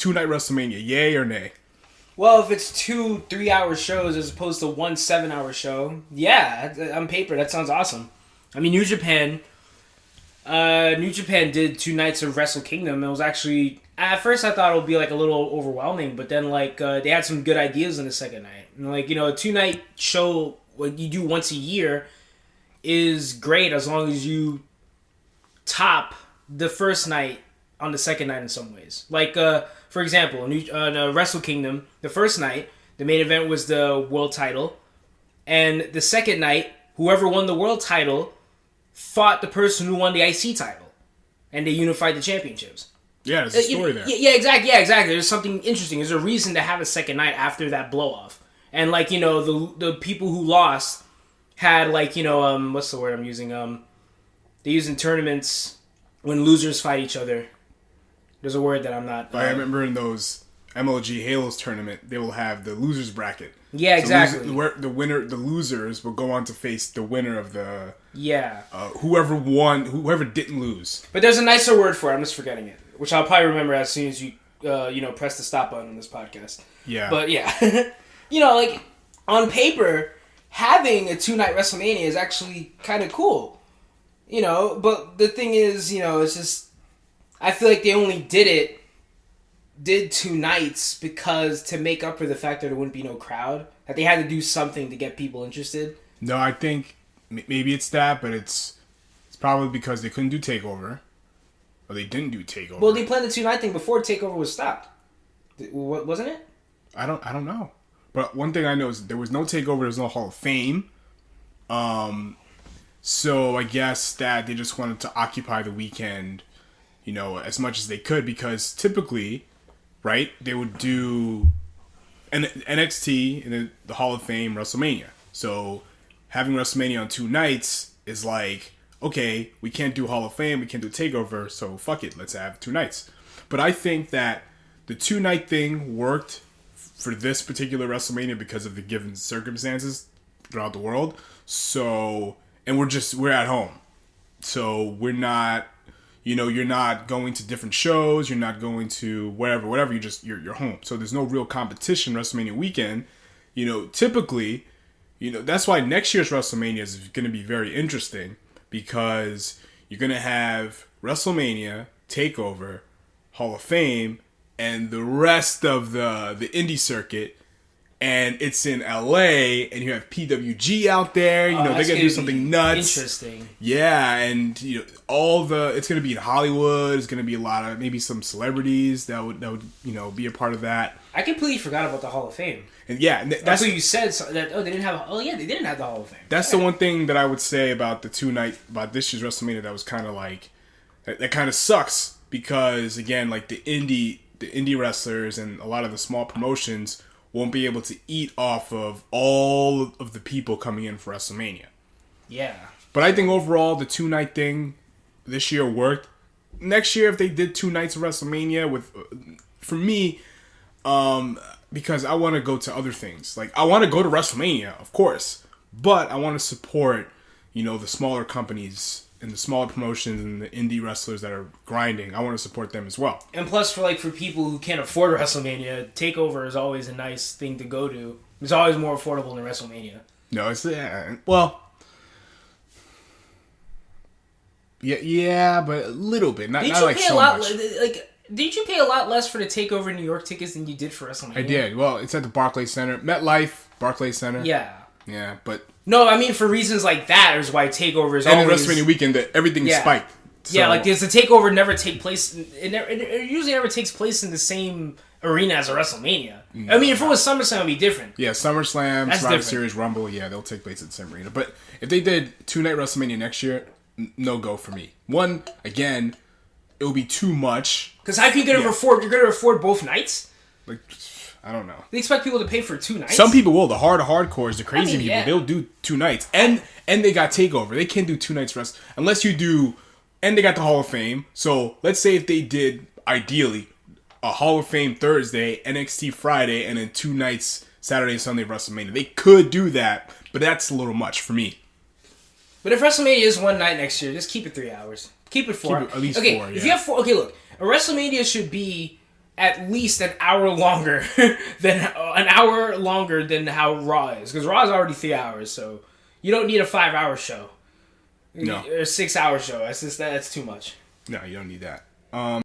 2-night WrestleMania, yay or nay? Well, if it's 2 3-hour shows as opposed to 1 7-hour show, yeah, on paper that sounds awesome. I mean, New Japan did 2 nights of Wrestle Kingdom. It was actually, at first I thought it would be like a little overwhelming, but then like they had some good ideas in the second night. And like, you know, a 2-night show what you do once a year is great as long as you top the first night on the second night in some ways. Like, for example, Wrestle Kingdom, the first night, the main event was the world title. And the second night, whoever won the world title fought the person who won the IC title. And they unified the championships. Yeah, there's a story there. Yeah, exactly. There's something interesting. There's a reason to have a second night after that blow-off. And, like, you know, the people who lost had, like, you know, what's the word I'm using? They use in tournaments when losers fight each other. There's a word that I'm not... I remember in those MLG Halos tournament, they will have the losers bracket. Yeah, exactly. So the losers will go on to face the winner of the... Yeah. Whoever won, whoever didn't lose. But there's a nicer word for it. I'm just forgetting it. Which I'll probably remember as soon as you, press the stop button on this podcast. Yeah. But yeah. You know, like, on paper, having a 2-night WrestleMania is actually kind of cool. You know, but the thing is, you know, it's just... I feel like they only did 2 nights because to make up for the fact that there wouldn't be no crowd. That they had to do something to get people interested. No, I think maybe it's that, but it's probably because they couldn't do TakeOver. Or they didn't do TakeOver. Well, they planned the 2-night thing before TakeOver was stopped. Wasn't it? I don't know. But one thing I know is there was no TakeOver, there was no Hall of Fame. So I guess that they just wanted to occupy the weekend, you know, as much as they could, because typically, right, they would do NXT and then the Hall of Fame, WrestleMania. So having WrestleMania on 2 nights is like, okay, we can't do Hall of Fame, we can't do TakeOver, so fuck it, let's have 2 nights. But I think that the 2-night thing worked for this particular WrestleMania because of the given circumstances throughout the world. So, and we're at home. So we're not, you know, you're not going to different shows, you're not going to whatever, you're home. So there's no real competition WrestleMania weekend. You know, typically, you know, that's why next year's WrestleMania is going to be very interesting, because you're going to have WrestleMania, TakeOver, Hall of Fame, and the rest of the indie circuit. And it's in LA, and you have PWG out there. You know, they're gonna do something nuts. Interesting. Yeah, and you know, it's gonna be in Hollywood. It's gonna be a lot of maybe some celebrities that would you know be a part of that. I completely forgot about the Hall of Fame. And yeah, that's what you said. That they didn't have. They didn't have the Hall of Fame. That's the one thing that I would say about the 2-night about this year's WrestleMania that was kind of like that kind of sucks, because again, like the indie wrestlers and a lot of the small promotions won't be able to eat off of all of the people coming in for WrestleMania. Yeah. But I think overall, the 2-night thing this year worked. Next year, if they did 2 nights of WrestleMania, for me, because I want to go to other things. Like, I want to go to WrestleMania, of course. But I want to support, you know, the smaller companies and the smaller promotions and the indie wrestlers that are grinding. I want to support them as well. And plus, for people who can't afford WrestleMania, TakeOver is always a nice thing to go to. It's always more affordable than WrestleMania. No, well, yeah, but a little bit. Not like so much. Didn't you pay a lot less for the TakeOver New York tickets than you did for WrestleMania? I did. Well, it's at the Barclays Center, MetLife Barclays Center. Yeah. Yeah, but no, I mean for reasons like that is why TakeOver is and always... And WrestleMania weekend, that everything is spiked. So. Yeah, like does the TakeOver never take place... It usually never takes place in the same arena as a WrestleMania. No. I mean, if it was SummerSlam, it would be different. Yeah, SummerSlam, Survivor Series, Rumble, yeah, they'll take place at the same arena. But if they did 2-night WrestleMania next year, no go for me. One, again, it would be too much. Because how can you afford... You're going to afford both nights? Like... I don't know. They expect people to pay for 2 nights? Some people will. The hardcores, the crazy people, they'll do 2 nights. And they got TakeOver. They can't do 2 nights rest unless you do... And they got the Hall of Fame. So, let's say if they did, ideally, a Hall of Fame Thursday, NXT Friday, and then 2 nights Saturday and Sunday of WrestleMania. They could do that, but that's a little much for me. But if WrestleMania is 1 night next year, just keep it 3 hours. Keep it 4 hours. At least 4, yeah. If you have 4... Okay, look. A WrestleMania should be... at least an hour longer than how Raw is, because Raw is already 3 hours, so you don't need a 5-hour show. No, or a 6-hour show. That's too much. No, you don't need that.